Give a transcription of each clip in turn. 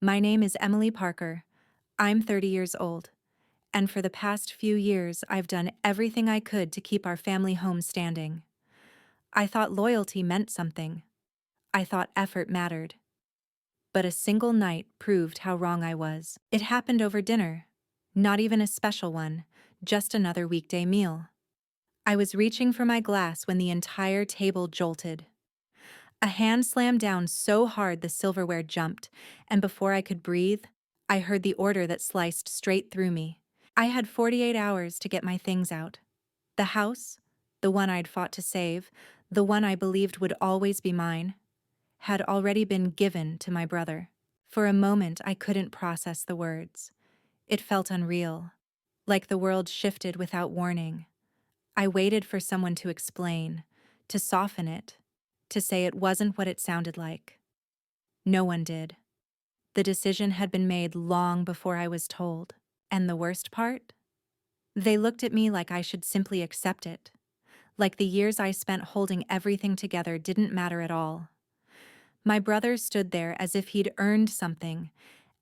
My name is Emily Parker. I'm 30 years old, and for the past few years I've done everything I could to keep our family home standing. I thought loyalty meant something. I thought effort mattered. But a single night proved how wrong I was. It happened over dinner. Not even a special one, just another weekday meal. I was reaching for my glass when the entire table jolted. A hand slammed down so hard the silverware jumped, and before I could breathe, I heard the order that sliced straight through me. I had 48 hours to get my things out. The house, the one I'd fought to save, the one I believed would always be mine, had already been given to my brother. For a moment, I couldn't process the words. It felt unreal, like the world shifted without warning. I waited for someone to explain, to soften it, to say it wasn't what it sounded like. No one did. The decision had been made long before I was told. And the worst part? They looked at me like I should simply accept it, like the years I spent holding everything together didn't matter at all. My brother stood there as if he'd earned something,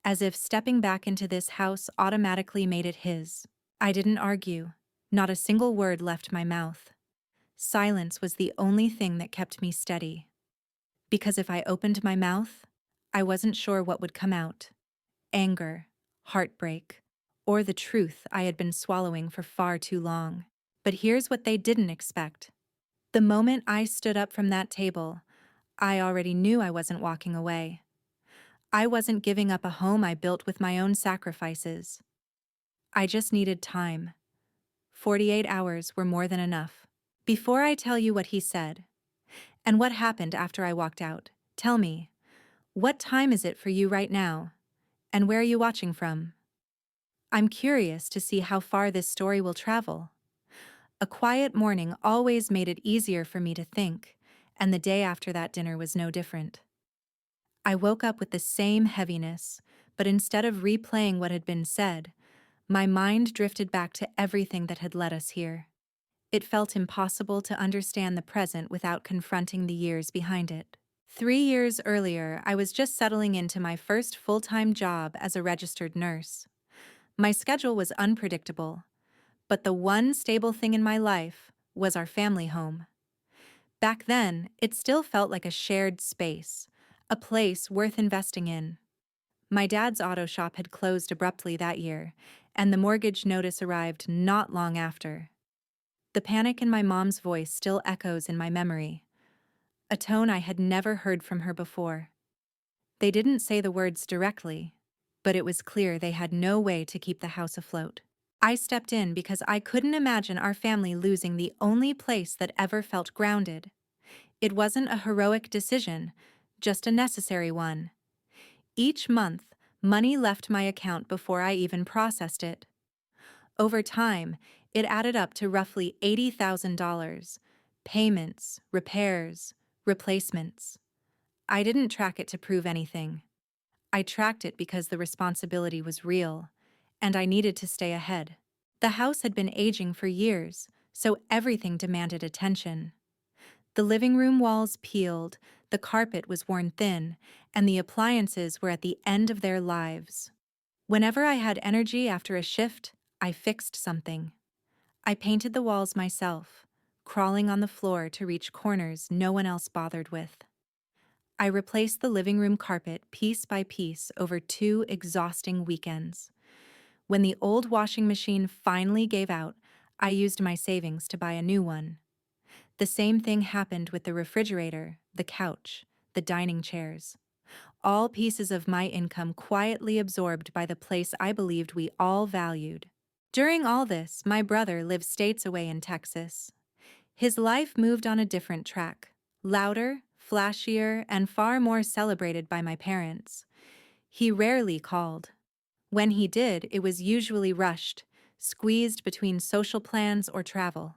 as if stepping back into this house automatically made it his. I didn't argue. Not a single word left my mouth. Silence was the only thing that kept me steady. Because if I opened my mouth, I wasn't sure what would come out. Anger, heartbreak, or the truth I had been swallowing for far too long. But here's what they didn't expect. The moment I stood up from that table, I already knew I wasn't walking away. I wasn't giving up a home I built with my own sacrifices. I just needed time. 48 hours were more than enough. Before I tell you what he said, and what happened after I walked out, tell me, what time is it for you right now? And where are you watching from? I'm curious to see how far this story will travel. A quiet morning always made it easier for me to think, and the day after that dinner was no different. I woke up with the same heaviness, but instead of replaying what had been said, my mind drifted back to everything that had led us here. It felt impossible to understand the present without confronting the years behind it. 3 years earlier, I was just settling into my first full-time job as a registered nurse. My schedule was unpredictable, but the one stable thing in my life was our family home. Back then, it still felt like a shared space, a place worth investing in. My dad's auto shop had closed abruptly that year, and the mortgage notice arrived not long after. The panic in my mom's voice still echoes in my memory, a tone I had never heard from her before. They didn't say the words directly, but it was clear they had no way to keep the house afloat. I stepped in because I couldn't imagine our family losing the only place that ever felt grounded. It wasn't a heroic decision, just a necessary one. Each month, money left my account before I even processed it. Over time, it added up to roughly $80,000. Payments, repairs, replacements. I didn't track it to prove anything. I tracked it because the responsibility was real, and I needed to stay ahead. The house had been aging for years, so everything demanded attention. The living room walls peeled, the carpet was worn thin, and the appliances were at the end of their lives. Whenever I had energy after a shift, I fixed something. I painted the walls myself, crawling on the floor to reach corners no one else bothered with. I replaced the living room carpet piece by piece over 2 exhausting weekends. When the old washing machine finally gave out, I used my savings to buy a new one. The same thing happened with the refrigerator, the couch, the dining chairs. All pieces of my income quietly absorbed by the place I believed we all valued. During all this, my brother lived states away in Texas. His life moved on a different track, louder, flashier, and far more celebrated by my parents. He rarely called. When he did, it was usually rushed, squeezed between social plans or travel.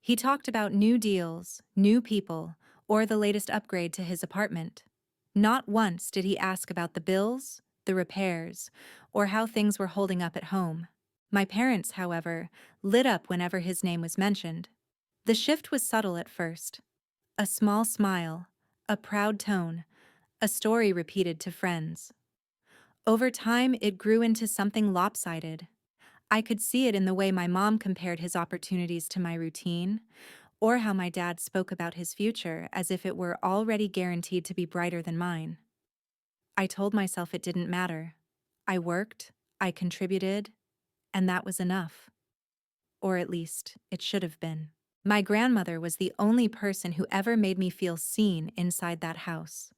He talked about new deals, new people, or the latest upgrade to his apartment. Not once did he ask about the bills, the repairs, or how things were holding up at home. My parents, however, lit up whenever his name was mentioned. The shift was subtle at first. A small smile, a proud tone, a story repeated to friends. Over time, it grew into something lopsided. I could see it in the way my mom compared his opportunities to my routine, or how my dad spoke about his future as if it were already guaranteed to be brighter than mine. I told myself it didn't matter. I worked, I contributed, and that was enough. Or at least, it should have been. My grandmother was the only person who ever made me feel seen inside that house.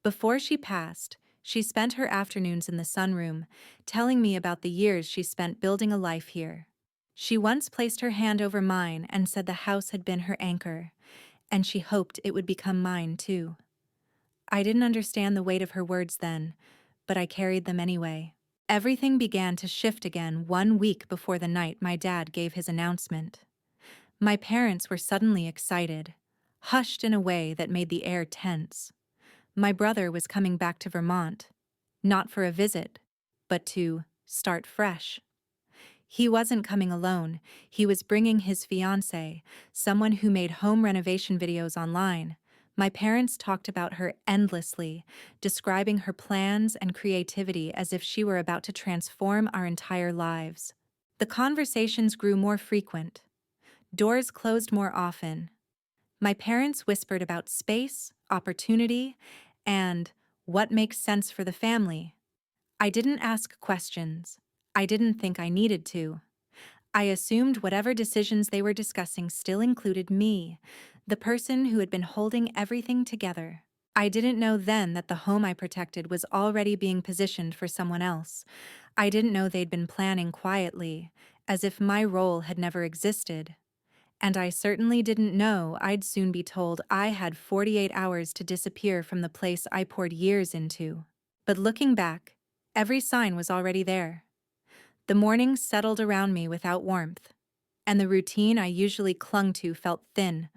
Before she passed, she spent her afternoons in the sunroom, telling me about the years she spent building a life here. She once placed her hand over mine and said the house had been her anchor, and she hoped it would become mine too. I didn't understand the weight of her words then, but I carried them anyway. Everything began to shift again 1 week before the night my dad gave his announcement. My parents were suddenly excited, hushed in a way that made the air tense. My brother was coming back to Vermont, not for a visit, but to start fresh. He wasn't coming alone, he was bringing his fiancée, someone who made home renovation videos online. My parents talked about her endlessly, describing her plans and creativity as if she were about to transform our entire lives. The conversations grew more frequent. Doors closed more often. My parents whispered about space, opportunity, and what makes sense for the family. I didn't ask questions. I didn't think I needed to. I assumed whatever decisions they were discussing still included me, the person who had been holding everything together. I didn't know then that the home I protected was already being positioned for someone else. I didn't know they'd been planning quietly, as if my role had never existed. And I certainly didn't know I'd soon be told I had 48 hours to disappear from the place I poured years into. But looking back, every sign was already there. The mornings settled around me without warmth, and the routine I usually clung to felt thin,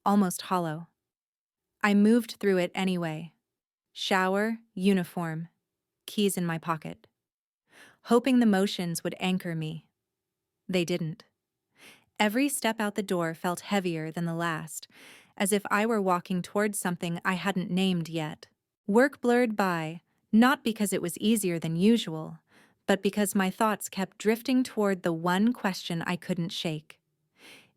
almost hollow. I moved through it anyway. Shower, uniform, keys in my pocket. Hoping the motions would anchor me. They didn't. Every step out the door felt heavier than the last, as if I were walking towards something I hadn't named yet. Work blurred by, not because it was easier than usual, but because my thoughts kept drifting toward the one question I couldn't shake.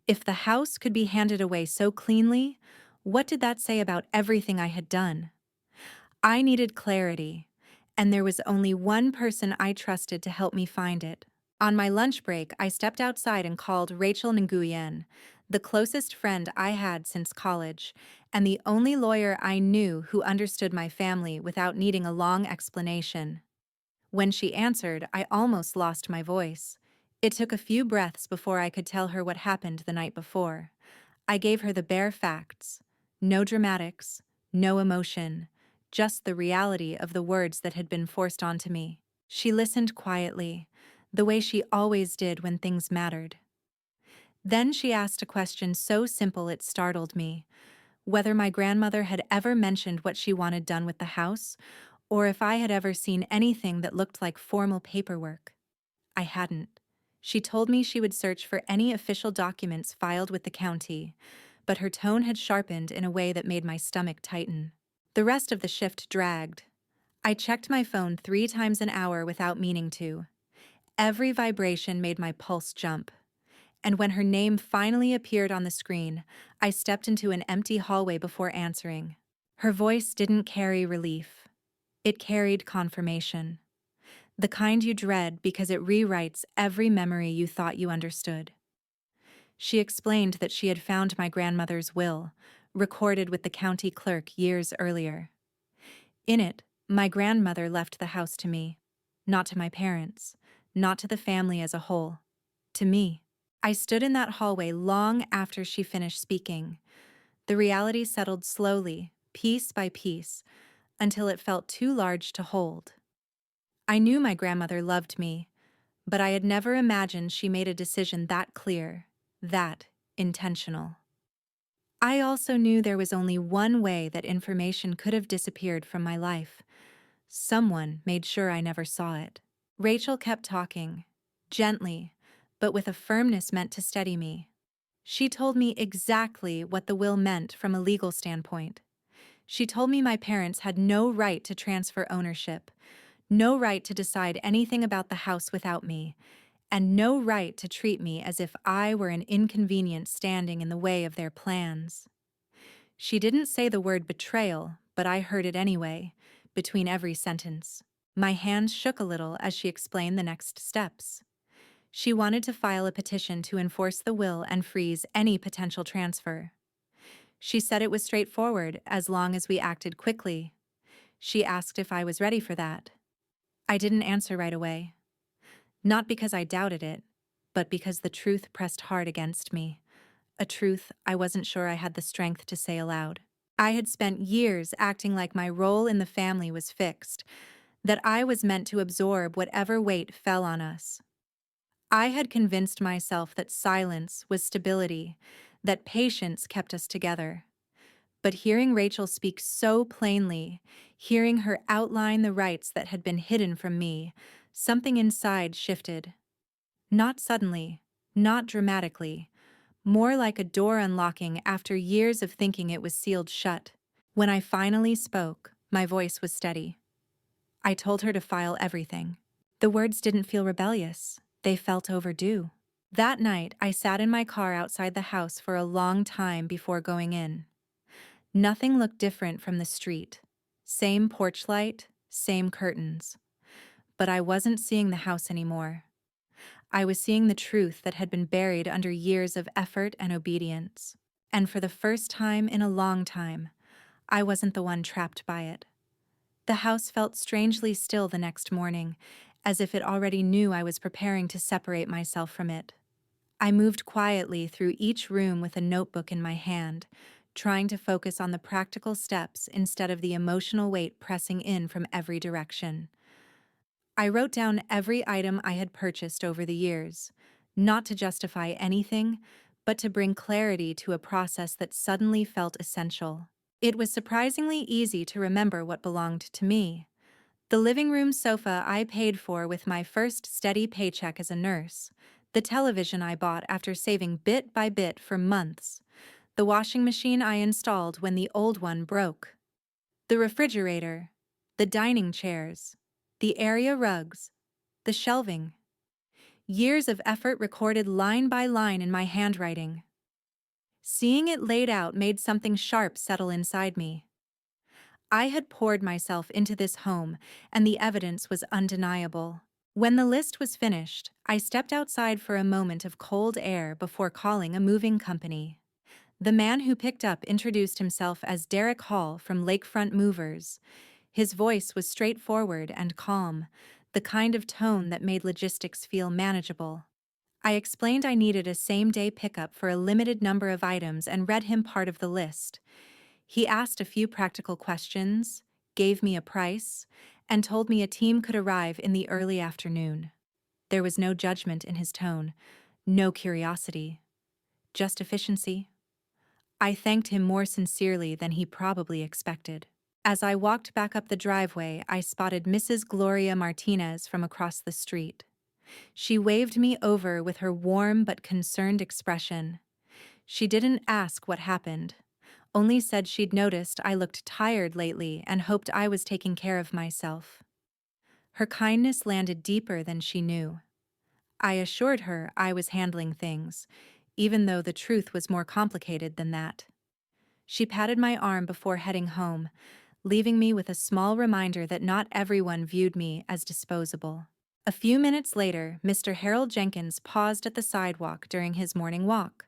If the house could be handed away so cleanly, what did that say about everything I had done? I needed clarity, and there was only one person I trusted to help me find it. On my lunch break, I stepped outside and called Rachel Nguyen, the closest friend I had since college, and the only lawyer I knew who understood my family without needing a long explanation. When she answered, I almost lost my voice. It took a few breaths before I could tell her what happened the night before. I gave her the bare facts. No dramatics, no emotion, just the reality of the words that had been forced onto me. She listened quietly, the way she always did when things mattered. Then she asked a question so simple it startled me, whether my grandmother had ever mentioned what she wanted done with the house, or if I had ever seen anything that looked like formal paperwork. I hadn't. She told me she would search for any official documents filed with the county, but her tone had sharpened in a way that made my stomach tighten. The rest of the shift dragged. I checked my phone 3 times an hour without meaning to. Every vibration made my pulse jump. And when her name finally appeared on the screen, I stepped into an empty hallway before answering. Her voice didn't carry relief. It carried confirmation. The kind you dread because it rewrites every memory you thought you understood. She explained that she had found my grandmother's will, recorded with the county clerk years earlier. In it, my grandmother left the house to me, not to my parents, not to the family as a whole, to me. I stood in that hallway long after she finished speaking. The reality settled slowly, piece by piece, until it felt too large to hold. I knew my grandmother loved me, but I had never imagined she made a decision that clear, that intentional. I also knew there was only one way that information could have disappeared from my life. Someone made sure I never saw it. Rachel kept talking, gently, but with a firmness meant to steady me. She told me exactly what the will meant from a legal standpoint. She told me my parents had no right to transfer ownership, No right to decide anything about the house without me, and no right to treat me as if I were an inconvenience standing in the way of their plans. She didn't say the word betrayal, but I heard it anyway, between every sentence. My hands shook a little as she explained the next steps. She wanted to file a petition to enforce the will and freeze any potential transfer. She said it was straightforward as long as we acted quickly. She asked if I was ready for that. I didn't answer right away. Not because I doubted it, but because the truth pressed hard against me. A truth I wasn't sure I had the strength to say aloud. I had spent years acting like my role in the family was fixed, that I was meant to absorb whatever weight fell on us. I had convinced myself that silence was stability, that patience kept us together. But hearing Rachel speak so plainly, hearing her outline the rights that had been hidden from me, something inside shifted. Not suddenly, not dramatically, more like a door unlocking after years of thinking it was sealed shut. When I finally spoke, my voice was steady. I told her to file everything. The words didn't feel rebellious. They felt overdue. That night, I sat in my car outside the house for a long time before going in. Nothing looked different from the street. Same porch light, same curtains. But I wasn't seeing the house anymore. I was seeing the truth that had been buried under years of effort and obedience. And for the first time in a long time, I wasn't the one trapped by it. The house felt strangely still the next morning, as if it already knew I was preparing to separate myself from it. I moved quietly through each room with a notebook in my hand, trying to focus on the practical steps instead of the emotional weight pressing in from every direction. I wrote down every item I had purchased over the years, not to justify anything, but to bring clarity to a process that suddenly felt essential. It was surprisingly easy to remember what belonged to me. The living room sofa I paid for with my first steady paycheck as a nurse, the television I bought after saving bit by bit for months, the washing machine I installed when the old one broke, the refrigerator, the dining chairs, the area rugs, the shelving. Years of effort recorded line by line in my handwriting. Seeing it laid out made something sharp settle inside me. I had poured myself into this home, and the evidence was undeniable. When the list was finished, I stepped outside for a moment of cold air before calling a moving company. The man who picked up introduced himself as Derek Hall from Lakefront Movers. His voice was straightforward and calm, the kind of tone that made logistics feel manageable. I explained I needed a same-day pickup for a limited number of items and read him part of the list. He asked a few practical questions, gave me a price, and told me a team could arrive in the early afternoon. There was no judgment in his tone, no curiosity, just efficiency. I thanked him more sincerely than he probably expected. As I walked back up the driveway, I spotted Mrs. Gloria Martinez from across the street. She waved me over with her warm but concerned expression. She didn't ask what happened, only said she'd noticed I looked tired lately and hoped I was taking care of myself. Her kindness landed deeper than she knew. I assured her I was handling things, even though the truth was more complicated than that. She patted my arm before heading home, leaving me with a small reminder that not everyone viewed me as disposable. A few minutes later, Mr. Harold Jenkins paused at the sidewalk during his morning walk.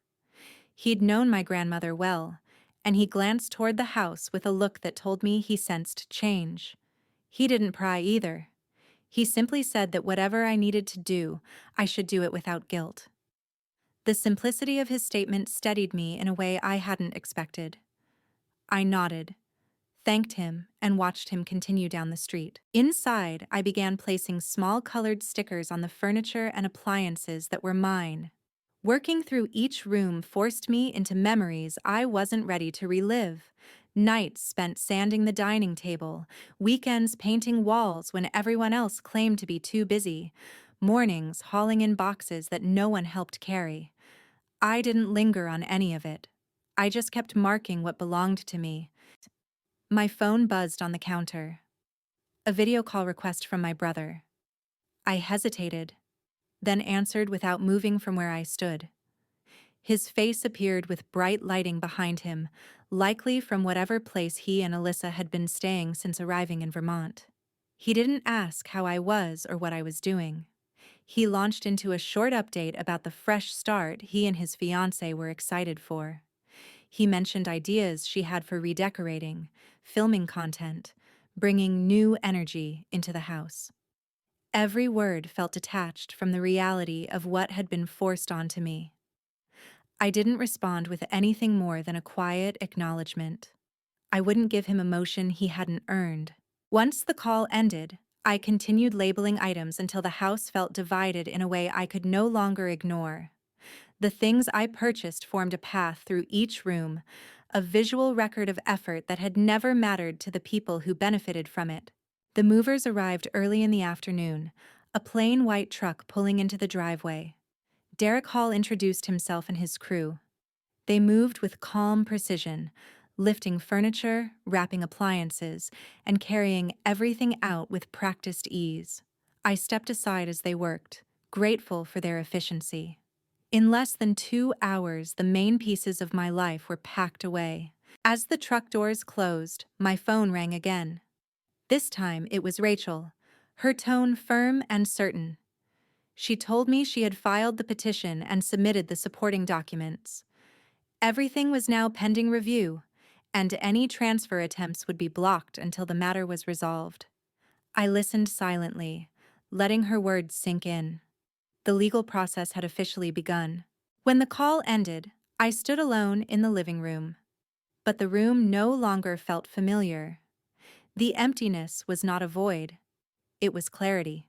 He'd known my grandmother well, and he glanced toward the house with a look that told me he sensed change. He didn't pry either. He simply said that whatever I needed to do, I should do it without guilt. The simplicity of his statement steadied me in a way I hadn't expected. I nodded, thanked him, and watched him continue down the street. Inside, I began placing small colored stickers on the furniture and appliances that were mine. Working through each room forced me into memories I wasn't ready to relive. Nights spent sanding the dining table, weekends painting walls when everyone else claimed to be too busy, mornings hauling in boxes that no one helped carry. I didn't linger on any of it. I just kept marking what belonged to me. My phone buzzed on the counter. A video call request from my brother. I hesitated, then answered without moving from where I stood. His face appeared with bright lighting behind him, likely from whatever place he and Alyssa had been staying since arriving in Vermont. He didn't ask how I was or what I was doing. He launched into a short update about the fresh start he and his fiancée were excited for. He mentioned ideas she had for redecorating, filming content, bringing new energy into the house. Every word felt detached from the reality of what had been forced onto me. I didn't respond with anything more than a quiet acknowledgement. I wouldn't give him emotion he hadn't earned. Once the call ended, I continued labeling items until the house felt divided in a way I could no longer ignore. The things I purchased formed a path through each room, a visual record of effort that had never mattered to the people who benefited from it. The movers arrived early in the afternoon, a plain white truck pulling into the driveway. Derek Hall introduced himself and his crew. They moved with calm precision, lifting furniture, wrapping appliances, and carrying everything out with practiced ease. I stepped aside as they worked, grateful for their efficiency. In less than 2 hours, the main pieces of my life were packed away. As the truck doors closed, my phone rang again. This time it was Rachel, her tone firm and certain. She told me she had filed the petition and submitted the supporting documents. Everything was now pending review, and any transfer attempts would be blocked until the matter was resolved. I listened silently, letting her words sink in. The legal process had officially begun. When the call ended, I stood alone in the living room. But the room no longer felt familiar. The emptiness was not a void. It was clarity.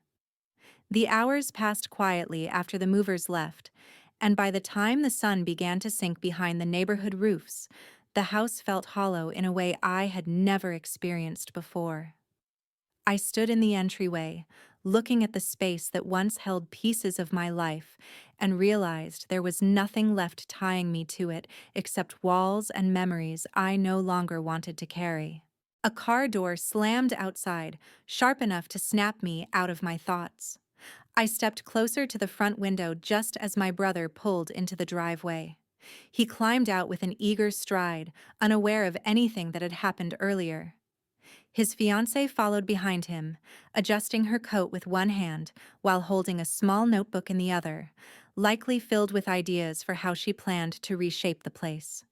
The hours passed quietly after the movers left, and by the time the sun began to sink behind the neighborhood roofs, the house felt hollow in a way I had never experienced before. I stood in the entryway, looking at the space that once held pieces of my life, and realized there was nothing left tying me to it except walls and memories I no longer wanted to carry. A car door slammed outside, sharp enough to snap me out of my thoughts. I stepped closer to the front window just as my brother pulled into the driveway. He climbed out with an eager stride, unaware of anything that had happened earlier. His fiancée followed behind him, adjusting her coat with one hand while holding a small notebook in the other, likely filled with ideas for how she planned to reshape the place.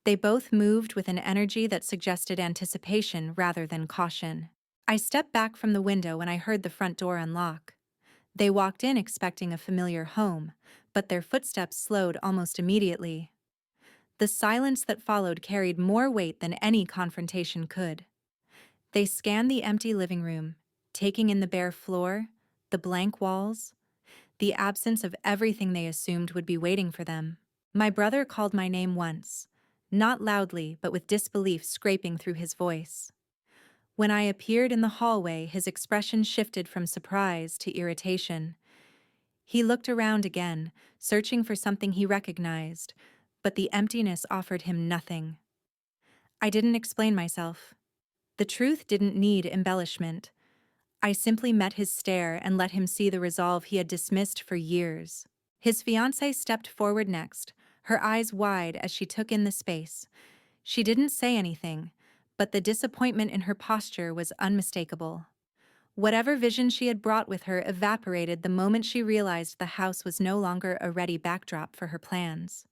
They both moved with an energy that suggested anticipation rather than caution. I stepped back from the window when I heard the front door unlock. They walked in expecting a familiar home, but their footsteps slowed almost immediately. The silence that followed carried more weight than any confrontation could. They scanned the empty living room, taking in the bare floor, the blank walls, the absence of everything they assumed would be waiting for them. My brother called my name once, not loudly but with disbelief scraping through his voice. When I appeared in the hallway, his expression shifted from surprise to irritation. He looked around again, searching for something he recognized, but the emptiness offered him nothing. I didn't explain myself. The truth didn't need embellishment. I simply met his stare and let him see the resolve he had dismissed for years. His fiancée stepped forward next, her eyes wide as she took in the space. She didn't say anything, but the disappointment in her posture was unmistakable. Whatever vision she had brought with her evaporated the moment she realized the house was no longer a ready backdrop for her plans.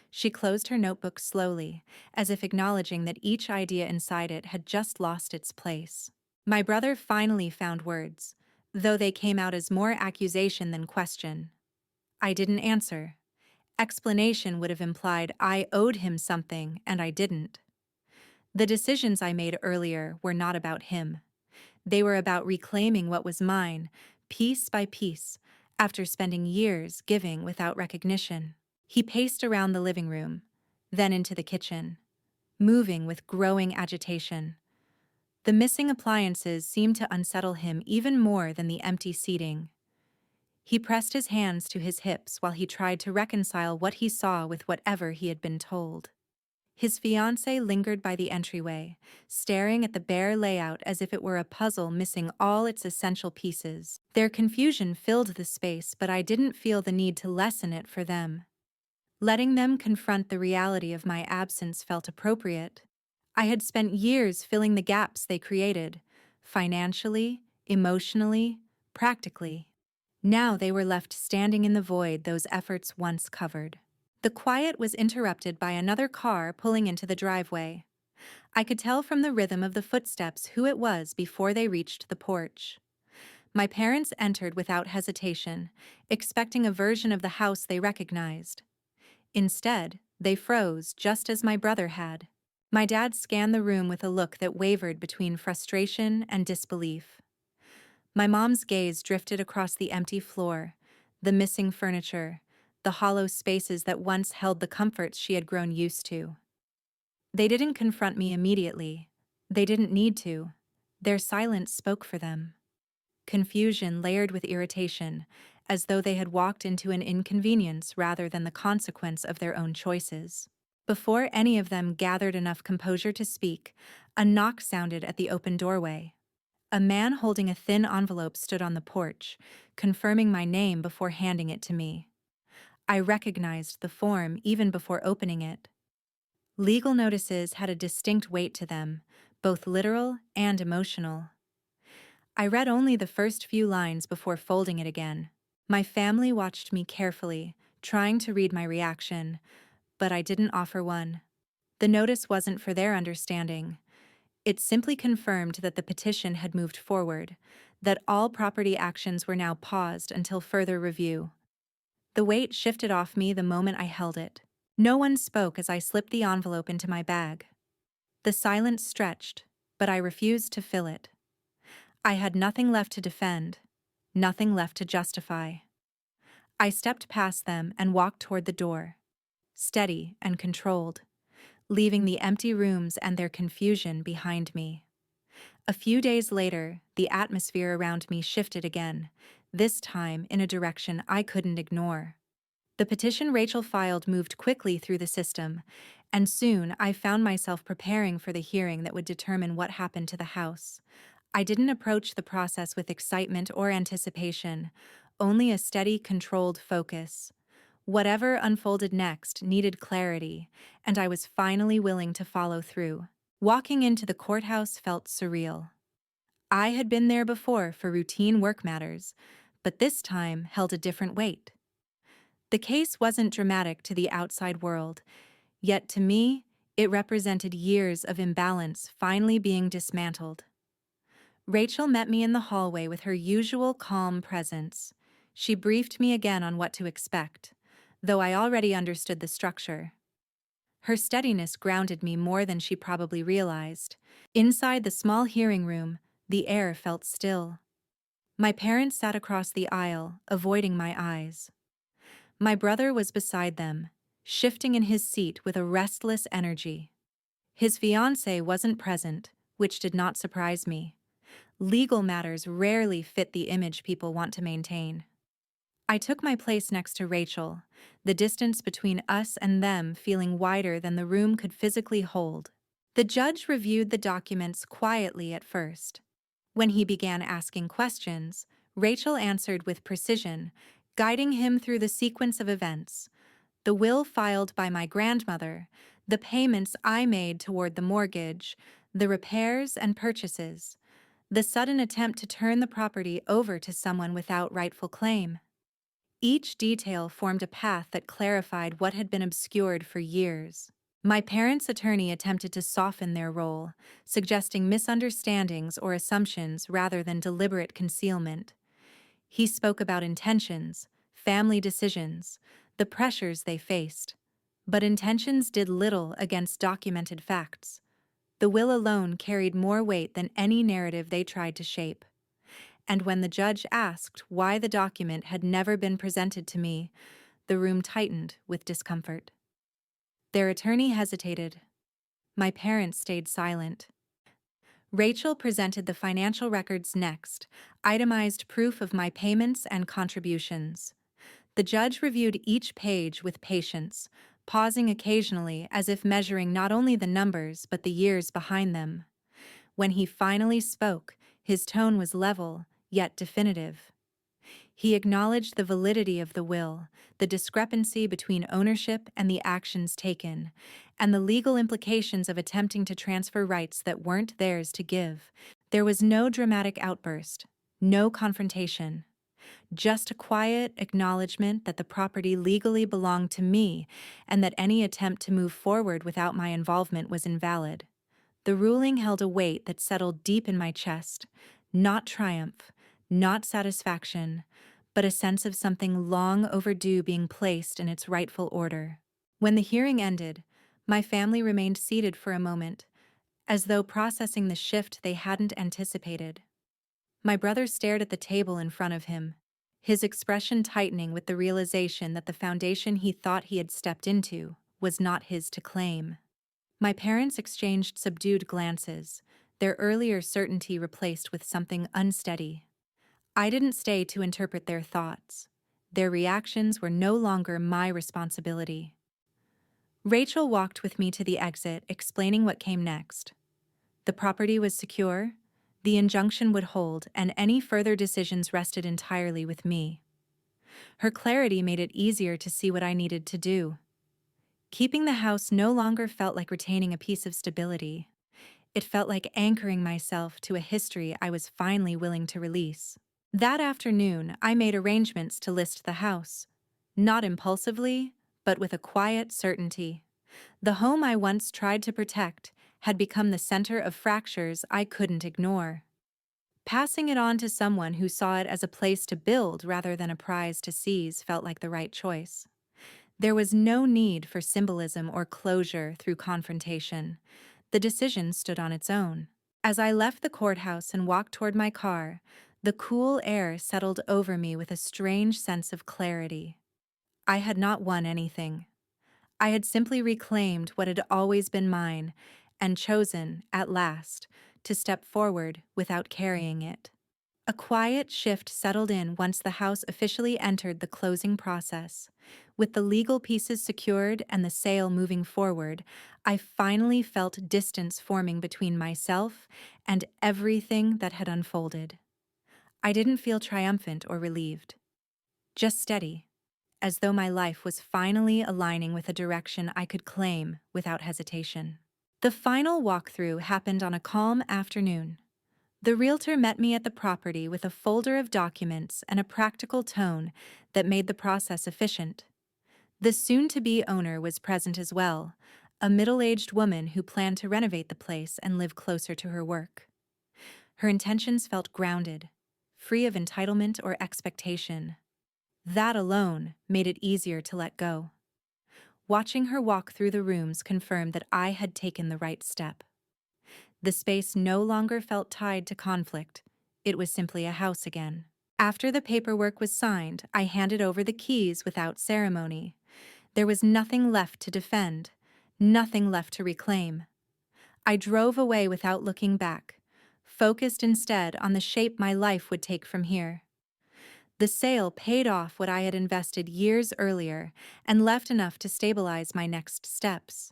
She closed her notebook slowly, as if acknowledging that each idea inside it had just lost its place. My brother finally found words, though they came out as more accusation than question. I didn't answer. Explanation would have implied I owed him something, and I didn't. The decisions I made earlier were not about him. They were about reclaiming what was mine, piece by piece, after spending years giving without recognition. He paced around the living room, then into the kitchen, moving with growing agitation. The missing appliances seemed to unsettle him even more than the empty seating. He pressed his hands to his hips while he tried to reconcile what he saw with whatever he had been told. His fiancée lingered by the entryway, staring at the bare layout as if it were a puzzle missing all its essential pieces. Their confusion filled the space, but I didn't feel the need to lessen it for them. Letting them confront the reality of my absence felt appropriate. I had spent years filling the gaps they created, financially, emotionally, practically. Now they were left standing in the void those efforts once covered. The quiet was interrupted by another car pulling into the driveway. I could tell from the rhythm of the footsteps who it was before they reached the porch. My parents entered without hesitation, expecting a version of the house they recognized. Instead, they froze just as my brother had. My dad scanned the room with a look that wavered between frustration and disbelief. My mom's gaze drifted across the empty floor, the missing furniture, the hollow spaces that once held the comforts she had grown used to. They didn't confront me immediately. They didn't need to. Their silence spoke for them. Confusion layered with irritation, as though they had walked into an inconvenience rather than the consequence of their own choices. Before any of them gathered enough composure to speak, a knock sounded at the open doorway. A man holding a thin envelope stood on the porch, confirming my name before handing it to me. I recognized the form even before opening it. Legal notices had a distinct weight to them, both literal and emotional. I read only the first few lines before folding it again. My family watched me carefully, trying to read my reaction, but I didn't offer one. The notice wasn't for their understanding. It simply confirmed that the petition had moved forward, that all property actions were now paused until further review. The weight shifted off me the moment I held it. No one spoke as I slipped the envelope into my bag. The silence stretched, but I refused to fill it. I had nothing left to defend, nothing left to justify. I stepped past them and walked toward the door, steady and controlled, leaving the empty rooms and their confusion behind me. A few days later, the atmosphere around me shifted again, this time in a direction I couldn't ignore. The petition Rachel filed moved quickly through the system, and soon I found myself preparing for the hearing that would determine what happened to the house. I didn't approach the process with excitement or anticipation, only a steady, controlled focus. Whatever unfolded next needed clarity, and I was finally willing to follow through. Walking into the courthouse felt surreal. I had been there before for routine work matters, but this time held a different weight. The case wasn't dramatic to the outside world, yet to me, it represented years of imbalance finally being dismantled. Rachel met me in the hallway with her usual calm presence. She briefed me again on what to expect, though I already understood the structure. Her steadiness grounded me more than she probably realized. Inside the small hearing room, the air felt still. My parents sat across the aisle, avoiding my eyes. My brother was beside them, shifting in his seat with a restless energy. His fiancée wasn't present, which did not surprise me. Legal matters rarely fit the image people want to maintain. I took my place next to Rachel, the distance between us and them feeling wider than the room could physically hold. The judge reviewed the documents quietly at first. When he began asking questions, Rachel answered with precision, guiding him through the sequence of events: the will filed by my grandmother, the payments I made toward the mortgage, the repairs and purchases, the sudden attempt to turn the property over to someone without rightful claim. Each detail formed a path that clarified what had been obscured for years. My parents' attorney attempted to soften their role, suggesting misunderstandings or assumptions rather than deliberate concealment. He spoke about intentions, family decisions, the pressures they faced. But intentions did little against documented facts. The will alone carried more weight than any narrative they tried to shape. And when the judge asked why the document had never been presented to me, the room tightened with discomfort. Their attorney hesitated. My parents stayed silent. Rachel presented the financial records next, itemized proof of my payments and contributions. The judge reviewed each page with patience, pausing occasionally as if measuring not only the numbers but the years behind them. When he finally spoke, his tone was level, yet definitive. He acknowledged the validity of the will, the discrepancy between ownership and the actions taken, and the legal implications of attempting to transfer rights that weren't theirs to give. There was no dramatic outburst, no confrontation, just a quiet acknowledgement that the property legally belonged to me and that any attempt to move forward without my involvement was invalid. The ruling held a weight that settled deep in my chest, not triumph, not satisfaction, but a sense of something long overdue being placed in its rightful order. When the hearing ended, my family remained seated for a moment, as though processing the shift they hadn't anticipated. My brother stared at the table in front of him, his expression tightening with the realization that the foundation he thought he had stepped into was not his to claim. My parents exchanged subdued glances, their earlier certainty replaced with something unsteady. I didn't stay to interpret their thoughts. Their reactions were no longer my responsibility. Rachel walked with me to the exit, explaining what came next. The property was secure, the injunction would hold, and any further decisions rested entirely with me. Her clarity made it easier to see what I needed to do. Keeping the house no longer felt like retaining a piece of stability. It felt like anchoring myself to a history I was finally willing to release. That afternoon, I made arrangements to list the house. Not impulsively, but with a quiet certainty. The home I once tried to protect had become the center of fractures I couldn't ignore. Passing it on to someone who saw it as a place to build rather than a prize to seize felt like the right choice. There was no need for symbolism or closure through confrontation. The decision stood on its own. As I left the courthouse and walked toward my car, the cool air settled over me with a strange sense of clarity. I had not won anything. I had simply reclaimed what had always been mine and chosen, at last, to step forward without carrying it. A quiet shift settled in once the house officially entered the closing process. With the legal pieces secured and the sale moving forward, I finally felt distance forming between myself and everything that had unfolded. I didn't feel triumphant or relieved, just steady, as though my life was finally aligning with a direction I could claim without hesitation. The final walkthrough happened on a calm afternoon. The realtor met me at the property with a folder of documents and a practical tone that made the process efficient. The soon-to-be owner was present as well, a middle-aged woman who planned to renovate the place and live closer to her work. Her intentions felt grounded, free of entitlement or expectation. That alone made it easier to let go. Watching her walk through the rooms confirmed that I had taken the right step. The space no longer felt tied to conflict. It was simply a house again. After the paperwork was signed, I handed over the keys without ceremony. There was nothing left to defend, nothing left to reclaim. I drove away without looking back, focused instead on the shape my life would take from here. The sale paid off what I had invested years earlier and left enough to stabilize my next steps.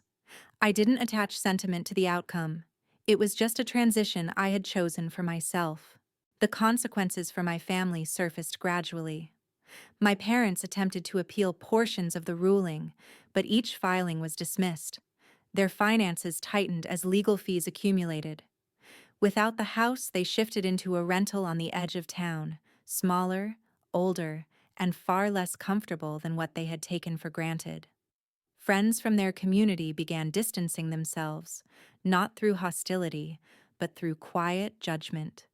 I didn't attach sentiment to the outcome. It was just a transition I had chosen for myself. The consequences for my family surfaced gradually. My parents attempted to appeal portions of the ruling, but each filing was dismissed. Their finances tightened as legal fees accumulated. Without the house, they shifted into a rental on the edge of town, smaller, older, and far less comfortable than what they had taken for granted. Friends from their community began distancing themselves, not through hostility, but through quiet judgment.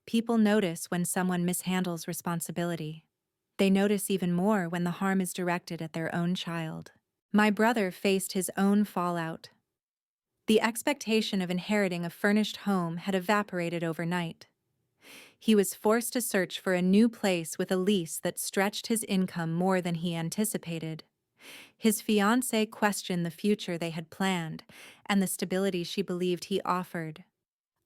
People notice when someone mishandles responsibility. They notice even more when the harm is directed at their own child. My brother faced his own fallout. The expectation of inheriting a furnished home had evaporated overnight. He was forced to search for a new place with a lease that stretched his income more than he anticipated. His fiancée questioned the future they had planned and the stability she believed he offered.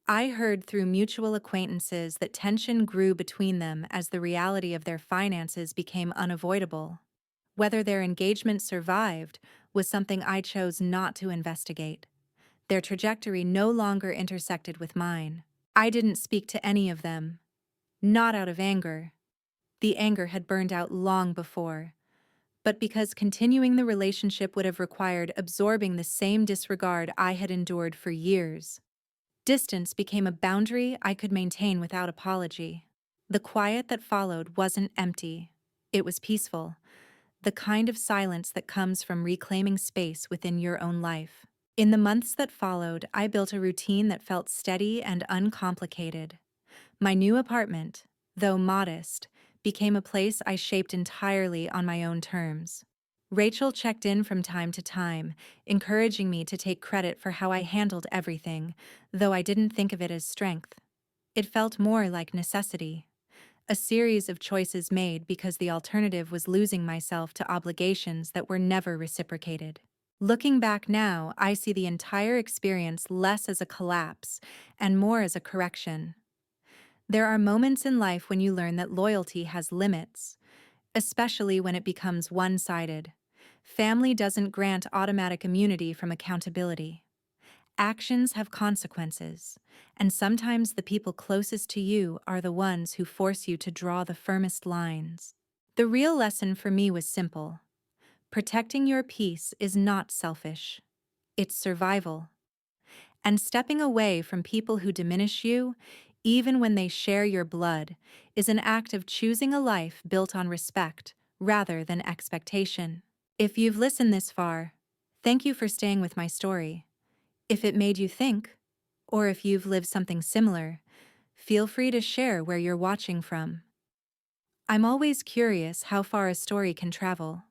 I heard through mutual acquaintances that tension grew between them as the reality of their finances became unavoidable. Whether their engagement survived was something I chose not to investigate. Their trajectory no longer intersected with mine. I didn't speak to any of them, not out of anger. The anger had burned out long before, but because continuing the relationship would have required absorbing the same disregard I had endured for years. Distance became a boundary I could maintain without apology. The quiet that followed wasn't empty. It was peaceful, the kind of silence that comes from reclaiming space within your own life. In the months that followed, I built a routine that felt steady and uncomplicated. My new apartment, though modest, became a place I shaped entirely on my own terms. Rachel checked in from time to time, encouraging me to take credit for how I handled everything, though I didn't think of it as strength. It felt more like necessity. A series of choices made because the alternative was losing myself to obligations that were never reciprocated. Looking back now, I see the entire experience less as a collapse and more as a correction. There are moments in life when you learn that loyalty has limits, especially when it becomes one-sided. Family doesn't grant automatic immunity from accountability. Actions have consequences, and sometimes the people closest to you are the ones who force you to draw the firmest lines. The real lesson for me was simple. Protecting your peace is not selfish. It's survival. And stepping away from people who diminish you, even when they share your blood, is an act of choosing a life built on respect rather than expectation. If you've listened this far, thank you for staying with my story. If it made you think, or if you've lived something similar, feel free to share where you're watching from. I'm always curious how far a story can travel.